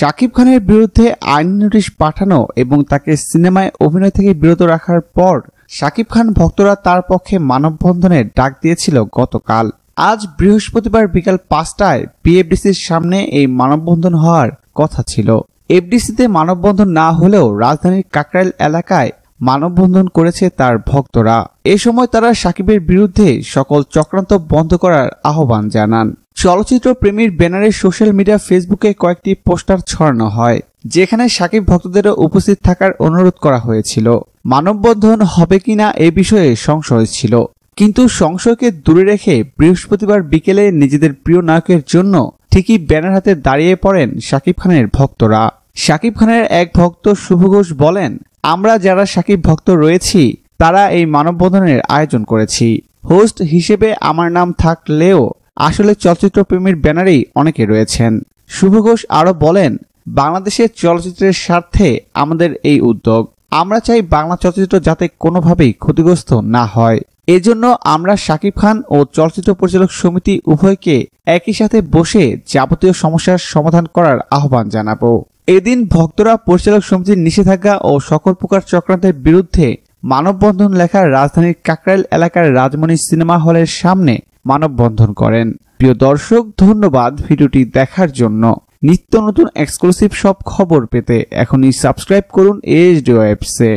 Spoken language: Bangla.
শাকিব খানের বিরুদ্ধে আইন নোটিশ পাঠানো এবং তাকে সিনেমায় অভিনয় থেকে বিরত রাখার পর শাকিব খান ভক্তরা তার পক্ষে মানববন্ধনের ডাক দিয়েছিল গতকাল। আজ বৃহস্পতিবার বিকাল 5টায় পিএফডিসির সামনে এই মানববন্ধন হওয়ার কথা ছিল। এফডিসিতে মানববন্ধন না হলেও রাজধানীর কাকরাইল এলাকায় মানববন্ধন করেছে তার ভক্তরা। এ সময় তারা শাকিবের বিরুদ্ধে সকল চক্রান্ত বন্ধ করার আহ্বান জানান। চলচ্চিত্র প্রেমীর ব্যানারে সোশ্যাল মিডিয়া ফেসবুকে কয়েকটি পোস্টার ছড়ানো হয়, যেখানে শাকিব ভক্তদেরও উপস্থিত থাকার অনুরোধ করা হয়েছিল। মানববন্ধন হবে কিনা এ বিষয়ে সংশয় ছিল, কিন্তু সংশয়কে দূরে রেখে বৃহস্পতিবার বিকেলে নিজেদের প্রিয় নায়কের জন্য ঠিকই ব্যানার হাতে দাঁড়িয়ে পড়েন শাকিব খানের ভক্তরা। শাকিব খানের এক ভক্ত শুভ ঘোষ বলেন, আমরা যারা শাকিব ভক্ত রয়েছি তারা এই মানববন্ধনের আয়োজন করেছি। হোস্ট হিসেবে আমার নাম থাকলেও আসলে চলচ্চিত্র প্রেমীর ব্যানারেই অনেকে রয়েছেন। শুভ ঘোষ আরো বলেন, বাংলাদেশের চলচ্চিত্রের স্বার্থে আমাদের এই উদ্যোগ। আমরা চাই বাংলা চলচ্চিত্র যাতে কোনোভাবেই ক্ষতিগ্রস্ত না হয়। এজন্য আমরা শাকিব খান ও চলচ্চিত্র পরিচালক সমিতি উভয়কে একই সাথে বসে যাবতীয় সমস্যার সমাধান করার আহ্বান জানাবো। এদিন ভক্তরা পরিচালক সমিতির নিষেধাজ্ঞা ও সকল প্রকার চক্রান্তের বিরুদ্ধে মানববন্ধন লেখা রাজধানীর কাকরাইল এলাকার রাজমণি সিনেমা হলের সামনে মানববন্ধন করেন। প্রিয় দর্শক, ধন্যবাদ ভিডিওটি দেখার জন্য। নিত্য নতুন এক্সক্লুসিভ সব খবর পেতে এখনই সাবস্ক্রাইব করুন AHD Vibes-এ।